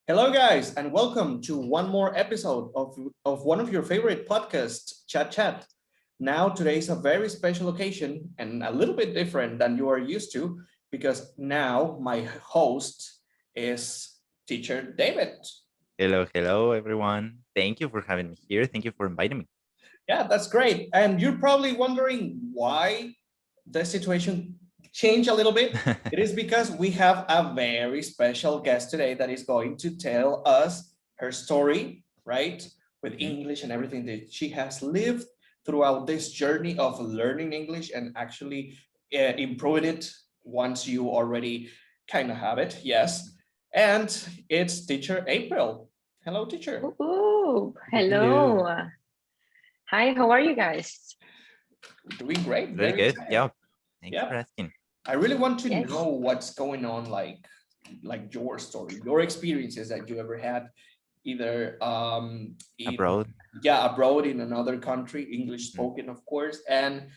Hello, guys, and welcome to one more episode of one of your favorite podcasts, Chat Chat. Now, today is a very special occasion and a little bit different than you are used to because now my host is teacher David. Hello, everyone. Thank you for having me here. Thank you for inviting me. Yeah, that's great. And you're probably wondering why the situation changed a little bit. It is because we have a very special guest today that is going to tell us her story, right? With English and everything that she has lived throughout this journey of learning English and actually improving it once you already kind of have it. Yes. And it's teacher April. Hello, teacher. Ooh, Hello. hello. Hi, how are you guys? Doing great. Very good. excited. Yeah. Thanks Yeah. for asking. I really want to Yes. know what's going on, like your story, your experiences that you ever had, either Abroad. abroad in another country, English spoken, of course, and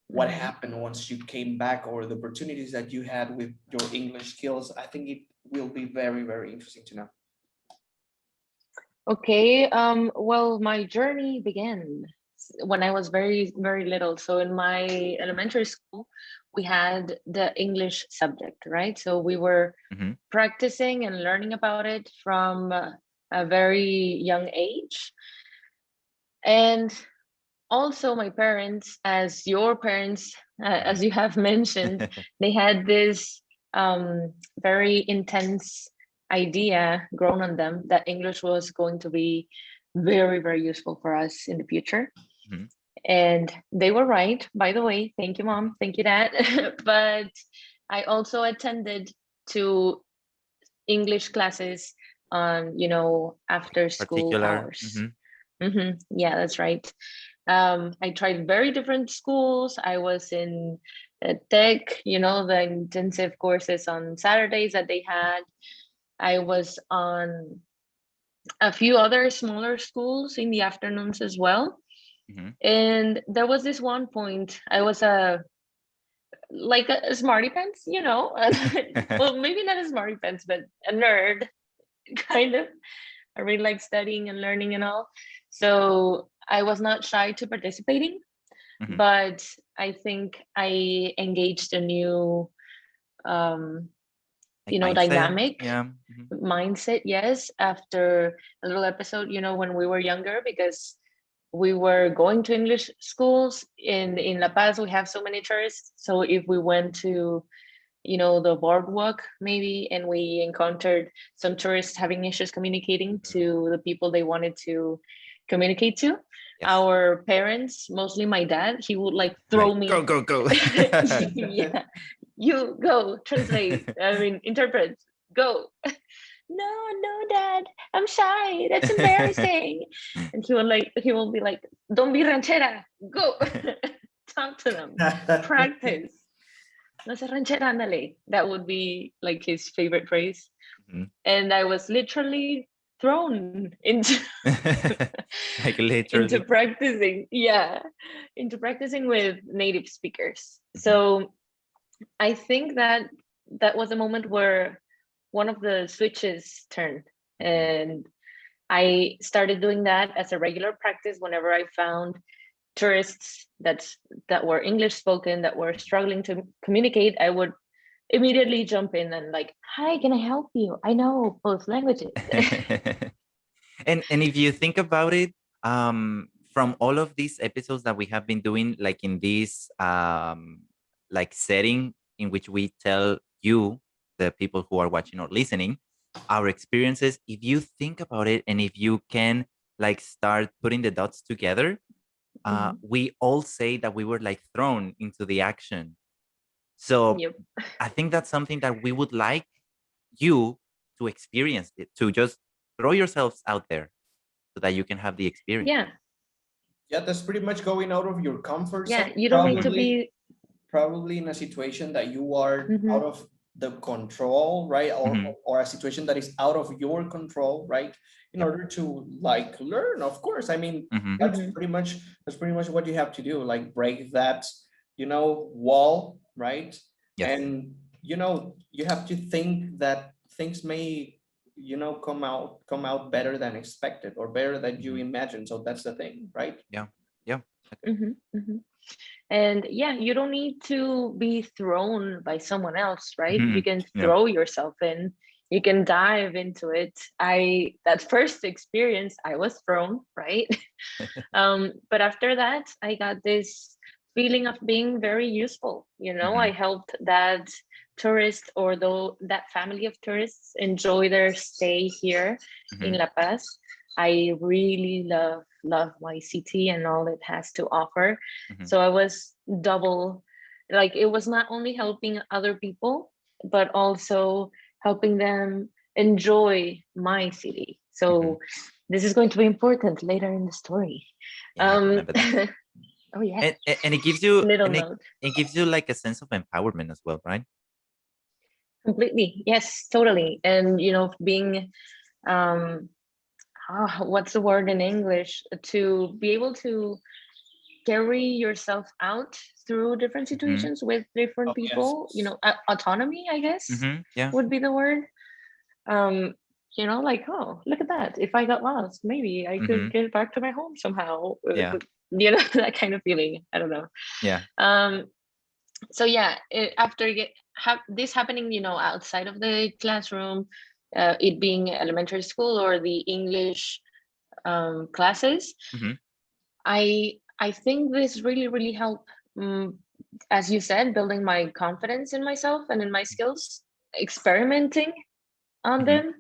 what Mhm. happened once you came back, or the opportunities that you had with your English skills. I think it will be very, very interesting to know. Okay, well, my journey began when I was very, very little. So in my elementary school, we had the English subject, right? So we were Mhm. practicing and learning about it from a very young age. And also my parents, as your parents, as you have mentioned, they had this very intense idea grown on them that English was going to be very, very useful for us in the future. Mhm. And they were right, by the way. Thank you, Mom. Thank you, Dad. But I also attended to English classes on, after school Particular. hours. Yeah, that's right. I tried very different schools. I was in tech, the intensive courses on Saturdays that they had. I was on a few other smaller schools in the afternoons as well. Mhm. And there was this one point, I was like a smarty pants, well, maybe not a smarty pants, but a nerd, kind of. I really like studying and learning and all. So I was not shy to participating, Mhm. but I think I engaged a new Like mindset. dynamic Yeah. mindset, yes, after a little episode, when we were younger, because we were going to English schools in La Paz. We have so many tourists, so if we went to the boardwalk maybe, and we encountered some tourists having issues communicating to the people they wanted to communicate to, Yes. our parents, mostly my dad, he would like throw Like, me. go. Yeah, you go translate, I mean interpret, go. No, Dad, I'm shy, that's embarrassing. And he will be like, don't be ranchera, go. Talk to them, practice. No se ranchera, ándale. That would be like his favorite phrase. Mhm. And I was literally thrown into Like into literally. practicing. Yeah, into practicing with native speakers. Mhm. So I think that was a moment where one of the switches turned, Mhm. and I started doing that as a regular practice whenever I found tourists that were English spoken, that were struggling to communicate. I would immediately jump in and like, hi, can I help you? I know both languages. And if you think about it, from all of these episodes that we have been doing, like in this like setting in which we tell you, the people who are watching or listening, our experiences, if you think about it and if you can like start putting the dots together, Mhm. we all say that we were like thrown into the action. So Yep. I think that's something that we would like you to experience it, to just throw yourselves out there so that you can have the experience. Yeah. Yeah, that's pretty much going out of your comfort zone, Yeah. You don't need to Mhm. probably. be. Probably in a situation that you are Mhm. out of the control, right? Mhm. Or a situation that is out of your control, right? In Yep. order to like learn, of course. I mean, Mhm. that's Mhm. pretty much what you have to do, like break that, wall, right? Yes. And you have to think that things may come out better than expected or better than you imagined. So that's the thing, right? Yeah. And yeah, you don't need to be thrown by someone else, right? You can Yeah. throw yourself in, you can dive into it. That first experience, I was thrown, right? But after that, I got this feeling of being very useful. I helped that tourist or that family of tourists enjoy their stay here in La Paz. I really love my city and all it has to offer. So I was double, like it was not only helping other people, but also helping them enjoy my city. So this is going to be important later in the story. Yeah, I remember that. Oh yeah. And it gives you Little and note. it gives you like a sense of empowerment as well, right? Completely. Yes, totally. And being what's the word in English? To be able to carry yourself out through different situations with different people, autonomy, I guess, Yeah. would be the word. Like, oh, look at that. If I got lost, maybe I could get back to my home somehow. Yeah. That kind of feeling. I don't know. Yeah. So yeah, after this happening, outside of the classroom, it being elementary school or the English classes, I think this really helped, as you said, building my confidence in myself and in my skills, experimenting on them,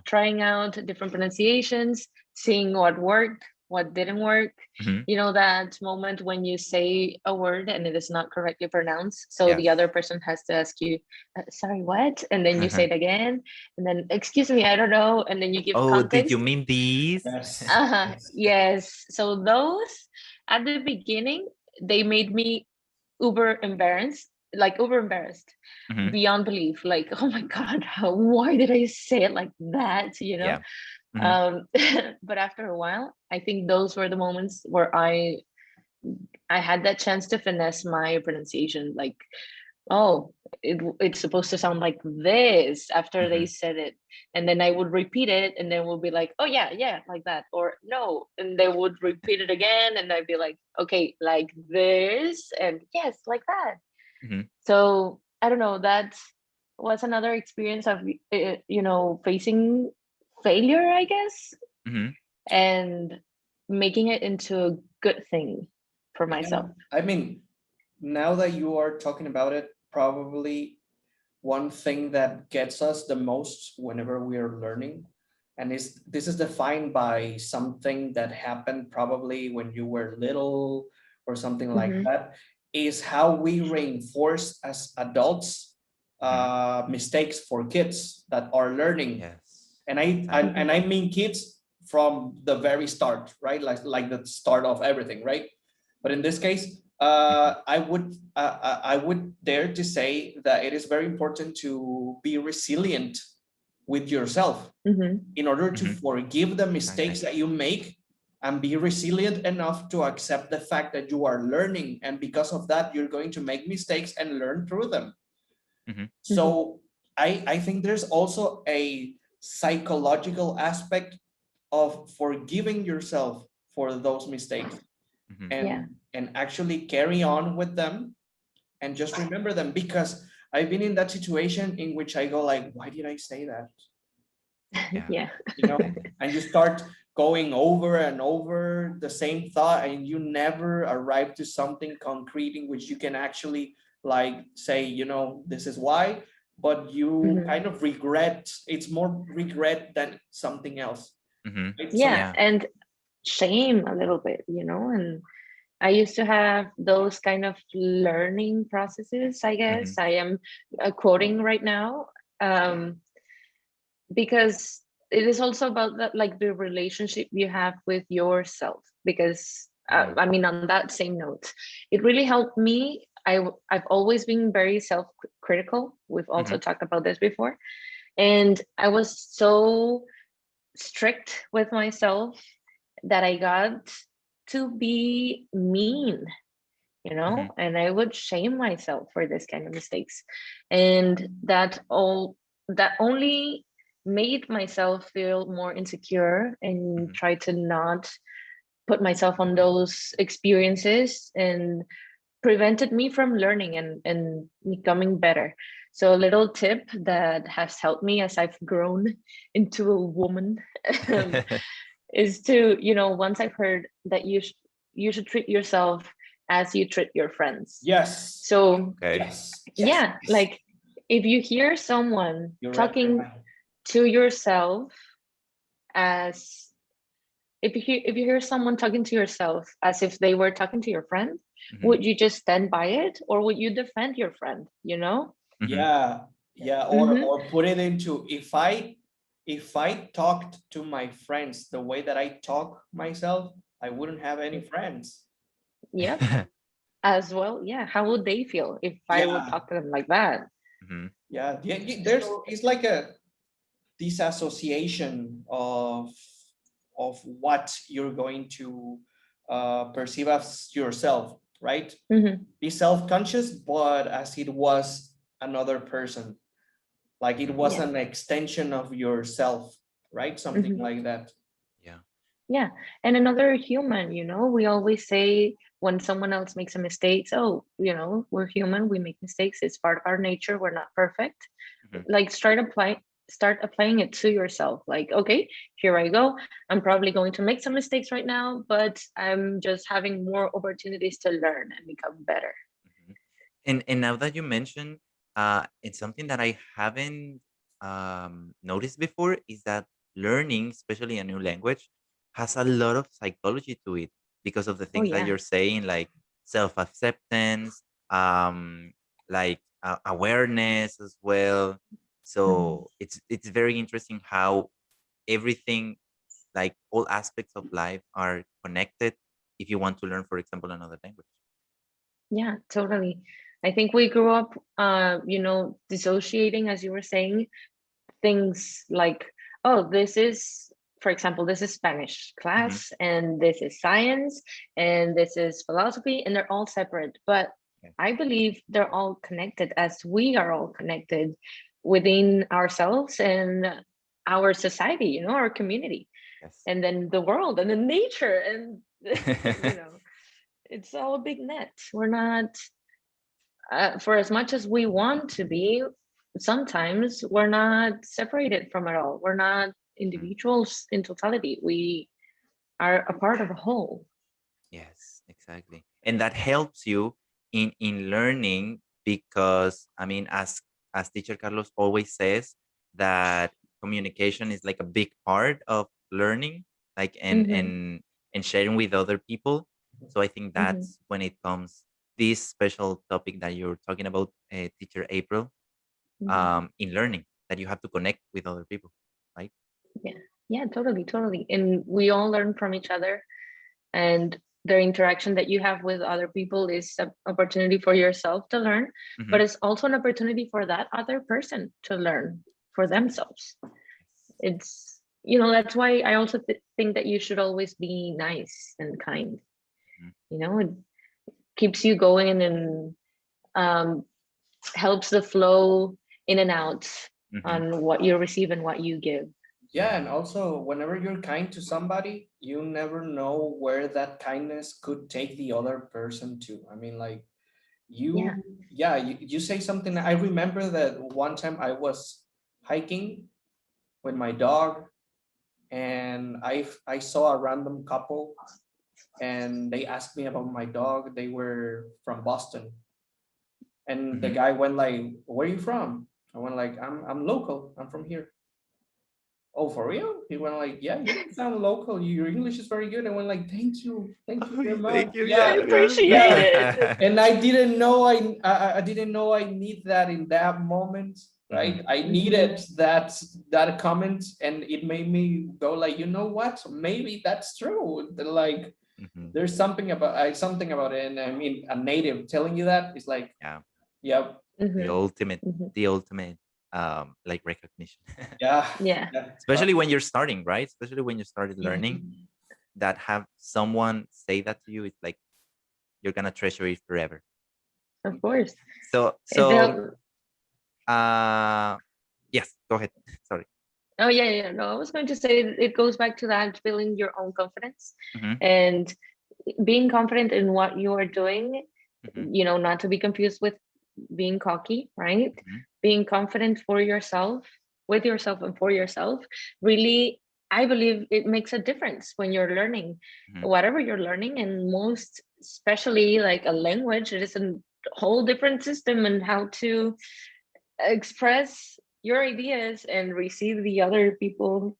trying out different pronunciations, seeing what worked, what didn't work. That moment when you say a word and it is not correctly pronounced, so the other person has to ask you, sorry, what? And then you say it again, and then, excuse me, I don't know, and then you give Oh, did you context. mean these? Yes. So those at the beginning, they made me uber embarrassed, beyond belief. Like, oh my God, why did I say it like that? Yeah. But after a while, I think those were the moments where I had that chance to finesse my pronunciation. Like, oh, it's supposed to sound like this after they said it, and then I would repeat it, and then we'll be like, oh yeah, like that, or no, and they would repeat it again, and I'd be like, okay, like this, and yes, like that. So I don't know, that was another experience of facing failure, I guess, and making it into a good thing for myself. I mean, now that you are talking about it, probably one thing that gets us the most whenever we are learning, and this is defined by something that happened probably when you were little or something like that, is how we reinforce as adults mistakes for kids that are learning. Yes. And I mean kids from the very start, right? Like the start of everything, right? But in this case, I would dare to say that it is very important to be resilient with yourself in order to forgive the mistakes that you make and be resilient enough to accept the fact that you are learning, and because of that you're going to make mistakes and learn through them. So I think there's also a psychological aspect of forgiving yourself for those mistakes and actually carry on with them and just remember them, because I've been in that situation in which I go like, why did I say that? Yeah. And you start going over and over the same thought, and you never arrive to something concrete in which you can actually like say, this is why, but you kind of regret. It's more regret than something else. Right? Yeah, and shame a little bit, and I used to have those kind of learning processes, I guess. I am quoting right now, because it is also about that, like the relationship you have with yourself. Because I mean, on that same note, it really helped me. I've always been very self-critical. We've also talked about this before, and I was so strict with myself that I got to be mean, and I would shame myself for this kind of mistakes. And that only made myself feel more insecure and Mhm. try to not put myself on those experiences, and prevented me from learning and becoming better. So a little tip that has helped me as I've grown into a woman is to, once I've heard that you should treat yourself as you treat your friends. Yes. So Okay. Yes. yeah, like if you hear someone You're right. talking to yourself as if you hear someone talking to yourself as if they were talking to your friend, Mhm. would you just stand by it, or would you defend your friend? Mhm. Yeah. Yeah. Or put it into, if I talked to my friends the way that I talk myself, I wouldn't have any friends. Yep. As well, yeah. How would they feel if I would Yeah. talk to them like that? Mhm. Yeah. It's like a disassociation of what you're going to perceive as yourself, right? Mhm. Be self-conscious, but as it was another person, like it was Yeah. an extension of yourself, right? Something Mhm. like that. Yeah. Yeah. And another human, we always say when someone else makes a mistake, oh, we're human, we make mistakes, it's part of our nature, we're not perfect. Mhm. Like start applying it to yourself. Like, okay, here I go. I'm probably going to make some mistakes right now, but I'm just having more opportunities to learn and become better. Mhm. And now that you mention, it's something that I haven't noticed before, is that learning, especially a new language, has a lot of psychology to it because of the Oh things that yeah. you're saying, like self-acceptance, like awareness as well. Mhm. So it's very interesting how everything, like all aspects of life, are connected if you want to learn, for example, another language. Yeah, totally. I think we grew up, dissociating, as you were saying, things like, oh, this is, for example, this is Spanish Hmm. class, and this is science, and this is philosophy, and they're all separate. But Yeah. I believe they're all connected, as we are all connected within ourselves and our society, our community, Yes. and then the world, and then nature, and it's all a big net. We're not, for as much as we want to be, sometimes we're not separated from it all. We're not Mhm. individuals in totality. We are a part of a whole. Yes, exactly. And that helps you in learning because, I mean, as teacher Carlos always says, that communication is like a big part of learning, like Mm-hmm, and sharing with other people. So I think mm-hmm, that's when it comes this special topic that you're talking about, teacher April, mm-hmm. in learning, that you have to connect with other people, right? Yeah, yeah, totally, totally. And we all learn from each other, and the interaction that you have with other people is an opportunity for yourself to learn, Hmm. but it's also an opportunity for that other person to learn for themselves. It's, that's why I also think that you should always be nice and kind. It keeps you going, and um, helps the flow in and out Hmm. on what you receive and what you give. Yeah, and also whenever you're kind to somebody, you never know where that kindness could take the other person to. I mean, like Yeah. you say something. I remember that one time I was hiking with my dog, and I saw a random couple, and they asked me about my dog. They were from Boston, and the Hmm. guy went like, "Where are you from?" I went like, I'm local. I'm from here." "Oh, for real?" He went like, "Yeah, you sound local. Your English is very good." I went like, thank you very much." Thank you. I Yeah, Yeah, appreciate yeah. it. And I didn't know I didn't know I need that in that moment, Mhm. right? I Mhm. needed that comment, and it made me go like, you know what? Maybe that's true. Like, Mhm. there's something about it, and I mean, a native telling you that is like, Yeah, yep, the Mhm. ultimate, Mhm. the ultimate, like recognition. yeah, Yeah. yeah. Especially when you're starting, right? Especially when you started learning, Mhm. that have someone say that to you, it's like you're gonna treasure it forever. Of course. So, They'll uh, yes, go ahead. Sorry. Oh yeah. No, I was going to say it goes back to that building your own confidence Mhm, and being confident in what you are doing, mhm, not to be confused with being cocky, right? mhm, Being confident for yourself, with yourself and for yourself, really, I believe it makes a difference when you're learning mhm. whatever you're learning, and most especially like a language. It is a whole different system and how to express your ideas and receive the other people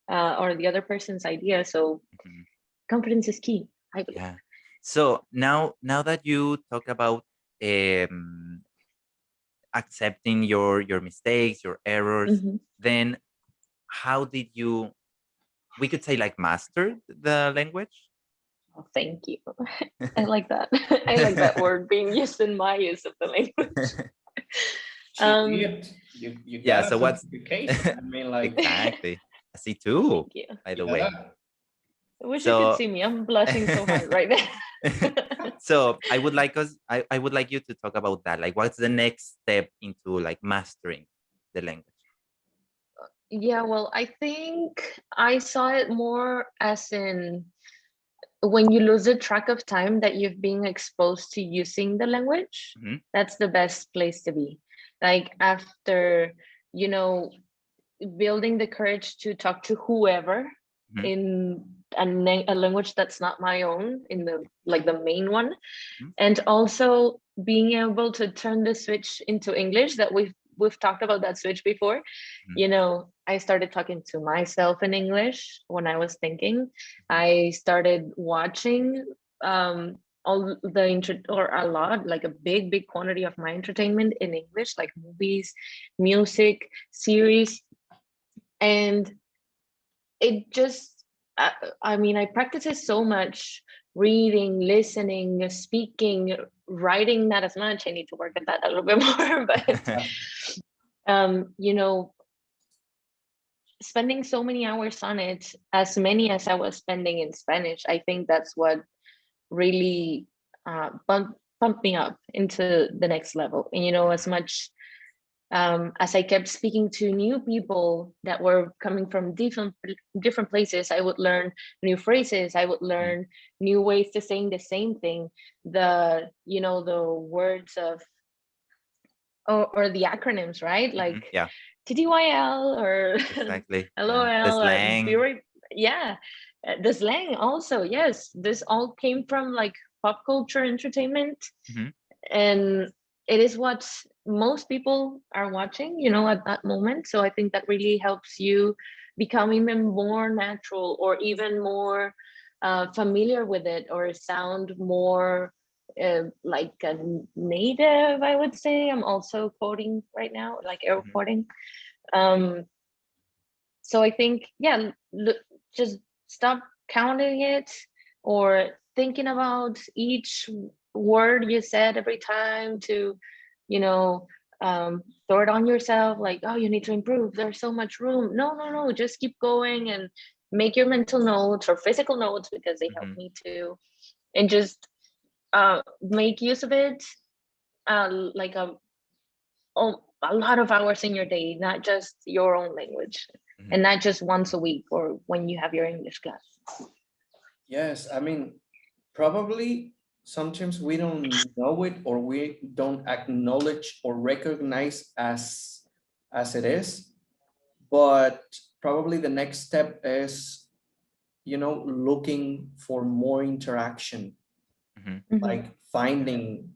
or the other person's idea. So Mhm. confidence is key, I believe. Yeah. So now that you talk about um, accepting your mistakes, your errors, Mhm. then how did you? We could say like master the language. Oh, thank you. I like that. I like that word being used in my use of the language. She Um, did. You Yeah. got a So what's certification. I mean, like, exactly? I see two, thank you. by the way. yeah. I wish you could So see me. I'm blushing so hard right now. so I would like you to talk about that. Like what's the next step into like mastering the language? Yeah, well, I think I saw it more as in when you lose the track of time that you've been exposed to using the language, Mhm, that's the best place to be. Like after, you know, building the courage to talk to whoever mhm, in a language that's not my own, in the like the main one, mhm, and also being able to turn the switch into English. That we've talked about that switch before. mhm, I started talking to myself in English when I was thinking. mhm, I started watching all the or a lot, like a big quantity of my entertainment in English, like movies, music, series, and it just I mean, I practice it so much, reading, listening, speaking, writing, not as much. I need to work at that a little bit more, but um you know spending so many hours on it, as many as I was spending in Spanish, I think that's what really bumped me up into the next level. And as much as I kept speaking to new people that were coming from different places, I would learn new phrases. I would mhm, learn new ways to saying the same thing. The words of or the acronyms, right? mhm. Like Yeah, TTYL or exactly. Yeah, the LOL. slang. Yeah, the slang also. Yes, this all came from like pop culture entertainment, Mhm, and it is what most people are watching at that moment. So I think that really helps you become even more natural, or even more familiar with it, or sound more like a native, I would say. I'm also quoting right now, like air mhm, quoting. um so I think, yeah, just stop counting it, or thinking about each word you said every time to, you know, throw it on yourself like, oh, you need to improve. There's so much room. No, no, no. Just keep going and make your mental notes or physical notes, because they help mhm, me too. And just make use of it, like a lot of hours in your day, not just your own language, mhm, and not just once a week or when you have your English class. Yes, I mean, probably sometimes we don't know it, or we don't acknowledge or recognize as it is. But probably the next step is, looking for more interaction, mhm. Mhm. like finding,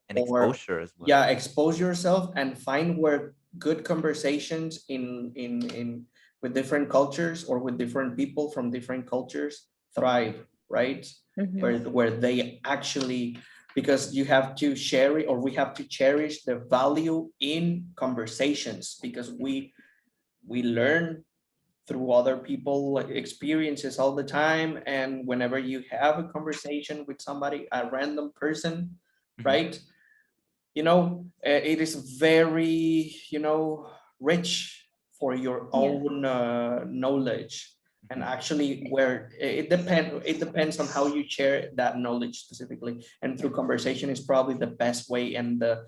And or exposure as well. yeah, expose yourself and find where good conversations in with different cultures, or with different people from different cultures thrive, right? Mhm. Where they actually, because you have to share it, or we have to cherish the value in conversations, because we learn through other people experiences all the time. And whenever you have a conversation with somebody, a random person, Mhm, right, it is very, rich for your Yeah. own knowledge. And mhm, actually, where it depends on how you share that knowledge specifically, and through conversation is probably the best way, and the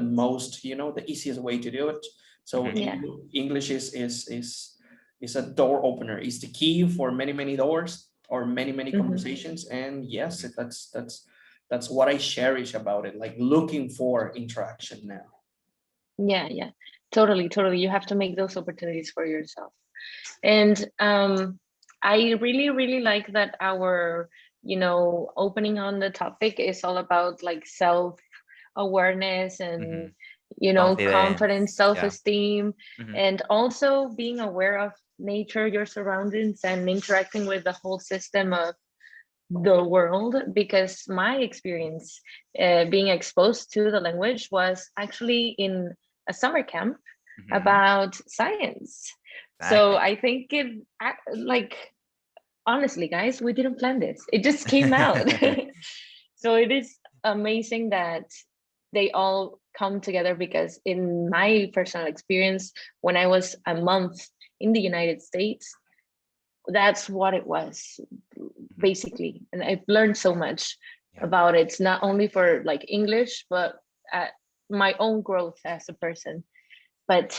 most, the easiest way to do it. So mhm, Yeah. English is is a door opener. It's the key for many doors or many Mhm. conversations. And yes, that's what I cherish about it. Like looking for interaction now. Yeah, totally. You have to make those opportunities for yourself. And I really like that our, opening on the topic is all about like self-awareness and, Mhm. confidence, Confidence. Yeah. self-esteem, Mhm. and also being aware of nature, your surroundings, and interacting with the whole system of the world. Because my experience being exposed to the language was actually in a summer camp Mhm. about science. So Exactly. I think like, honestly, guys, we didn't plan this. It just came out. So it is amazing that they all come together, because in my personal experience, when I was a month in the United States, that's what it was basically. And I've learned so much Yeah. about it, not only for like English, but my own growth as a person. But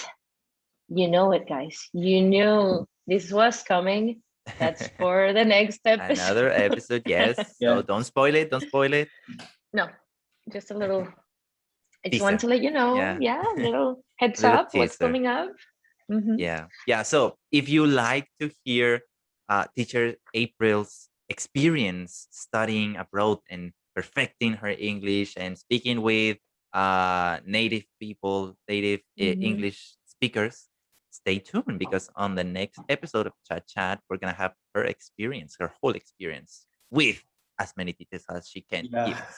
you know it, guys. You knew this was coming. That's for the next Another episode. episode, yes. Yeah. So don't spoil it. Don't spoil it. No, just a little. I just Teaser. want to let you know. Yeah. Yeah, a little heads Little up what's teaser. coming up. Mhm. Yeah. So if you like to hear teacher April's experience studying abroad and perfecting her English and speaking with native people, native Mhm. English speakers, stay tuned, because on the next episode of Chat Chat, we're gonna have her experience, her whole experience, with as many details as she can give Yeah. us.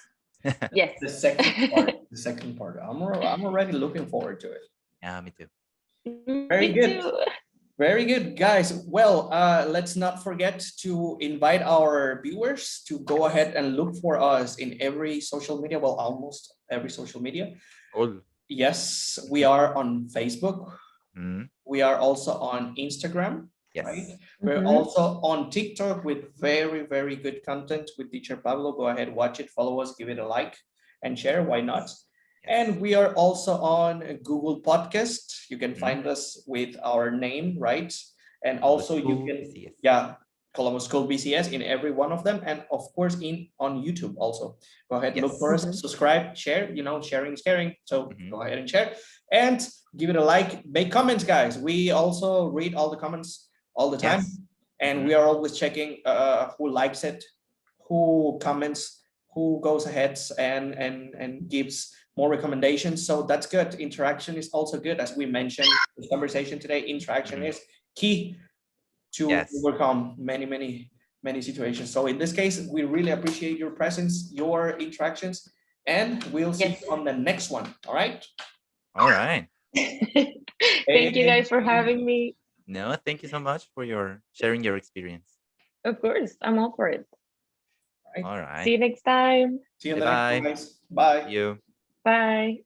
Yes. The second part. I'm already looking forward to it. Yeah, me too. Very Me good. too. Very good, guys. Well, let's not forget to invite our viewers to go ahead and look for us in every social media. Well, almost every social media. Cool. Yes, we are on Facebook. Mhm. We are also on Instagram, right? Yes. We're Mhm. also on TikTok with very good content with teacher Pablo. Go ahead, watch it, follow us, give it a like and share. Why not? Yes. And we are also on Google Podcast. You can Mhm. find us with our name, right? And Columbus also you School, can, BCS. yeah, Columbus School BCS in every one of them, and of course on YouTube also. Go ahead, look Yes. for us, Mhm. subscribe, share. Sharing is caring. So Mhm. go ahead and share and give it a like. Make comments, guys. We also read all the comments all the time, Yes. and Mhm. we are always checking who likes it, who comments, who goes ahead and gives more recommendations. So that's good. Interaction is also good, as we mentioned in the conversation today. Interaction Mhm. is key to Yes. overcome many situations. So in this case, we really appreciate your presence, your interactions, and we'll see Yes. you on the next one. All right. All right. Thank you guys for having me. No, thank you so much for your sharing your experience. Of course, I'm all for it. All See right. you next time. See you in Bye the next one, bye. guys. Bye. See you. Bye.